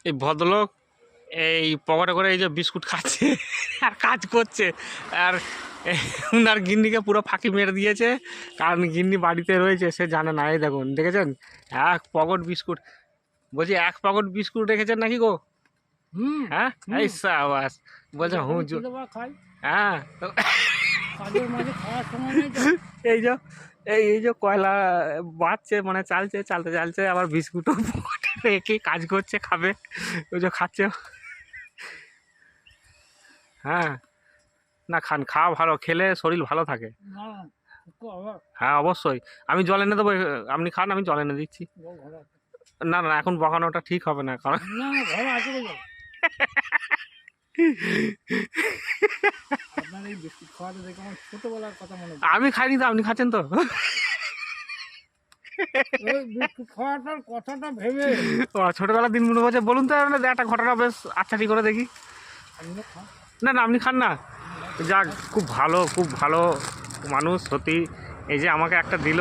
এই ভদ্রলোক এই পকেটে করে এই যে বিস্কুট খাচ্ছে আর কাজ করছে, আর উনার গিন্নিকে পুরো ফাঁকি মেরে দিয়েছে, কারণ গিন্নি বাড়িতে রয়েছে, সে জানে না। এই দেখুন, দেখেছেন, এক পকেট বিস্কুট, বলছি এক পকেট বিস্কুট রেখেছেন নাকি গো? হ্যাঁ, এই সাবাস, বলছে হুজুর। হ্যাঁ, এই যে এই যে কয়লা বাঁচছে, মানে চালছে, চালতে চালছে, আবার বিস্কুটও পকেটে রেখে কাজ করছে, খাবে, ওই যে খাচ্ছে। হ্যাঁ, না খান, খাওয়া ভালো, খেলে শরীর ভালো থাকে। হ্যাঁ অবশ্যই, আমি জল এনে দেবো, আপনি খান, আমি জল এনে দিচ্ছি। না না, এখন বকানোটা ঠিক হবে না, কারণ আমি খাইনি তো, আপনি খাচ্ছেন তো। কথাটা ভেবে ছোটবেলার দিন মনে হচ্ছে, বলুন তো একটা ঘটনা বেশ আচ্ছা ঠিক করে দেখি। না না, আপনি খান না, যাক, খুব ভালো, খুব ভালো মানুষ সত্যি। এই যে আমাকে একটা দিল,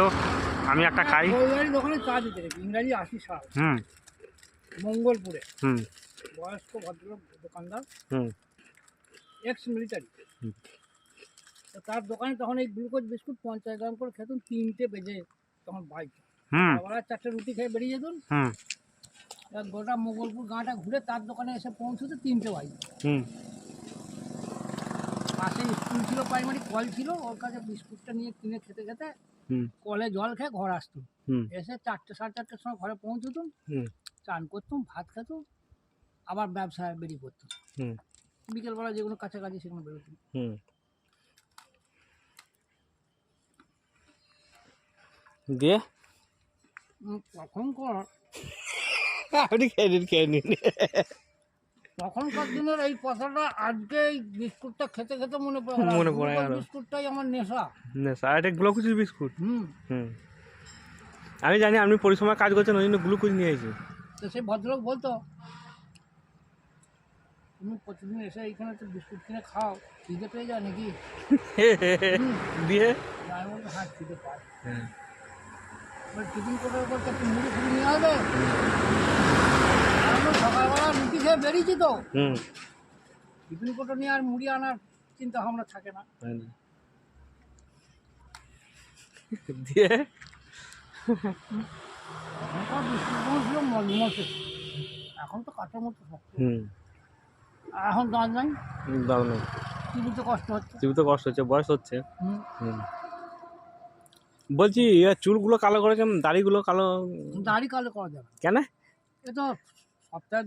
আমি একটা খাই। দোকানে চা দিতে ইংরাজি 80 সাল, মঙ্গলপুরে, বয়স্ক ভদ্রলোক দোকানদার, এক্স মিলিটারি। তো তার দোকানে তখন এই গ্লুকোজ বিস্কুট 50 গ্রাম করে খেতুন, 3টে বেজে তখন বাইক, আবার 4টে রুটি খেয়ে বেরিয়ে যেতুন। গোটা মঙ্গলপুর গাঁটা ঘুরে তার দোকানে এসে পৌঁছতে 3টে বাইক। পাশে স্কুল ছিল, প্রাইমারি কল ছিল, ওর কাছে বিস্কুটটা নিয়ে কিনে খেতে খেতে কলে জল খেয়ে ঘর আসতুম। এসে 4টে সাড়ে 4টের সময় ঘরে পৌঁছতুম, চান করতুম, ভাত খেতুম, আবার ব্যবসায় বেরিয়ে পড়তুম। বিকেলবেলা যেগুলো কাছাকাছি সেগুলো বেরোতুম। দিয়ে তখনকার আপনি খেয়ে নিন। তখনকার দিনের এই কথাটা আজকে এই বিস্কুটটা খেতে খেতে মনে পড়ে গেল। বিস্কুটটাই আমার নেশা। আর এটা গ্লুকোজের বিস্কুট। আমি জানি আপনি পরিশ্রমে কাজ করছেন, ওই জন্য গ্লুকোজ নিয়ে এসেছি। তো সেই ভদ্রলোক বলতো, তুমি প্রতিদিন এসে এইখানে তো বিস্কুট কিনে খাও, খিদে পেয়ে যায় নাকি? দিয়ে আমি বলতো, হ্যাঁ খিদে পাই। এবার টিফিন কোটার উপর একটু মুড়ি ফুড়ি নিয়ে আসবে। সকালবেলা রুটি খেয়ে বেরিয়েছি তো, টিফিন কোটা নিয়ে আর মুড়ি আনার চিন্তা ভাবনা থাকে না। দিয়ে ছিল মজমসে, এখন তো কাটার মতো শক্ত। এখন দাঁত নাই, দাও না, টিভিতে কষ্ট হচ্ছে, কষ্ট হচ্ছে, বয়স হচ্ছে। বলছি চুলগুলো কালো করেছেন, দাড়িগুলো কালো। দাড়ি কালো করা যাবে কেন? এ তো সপ্তাহে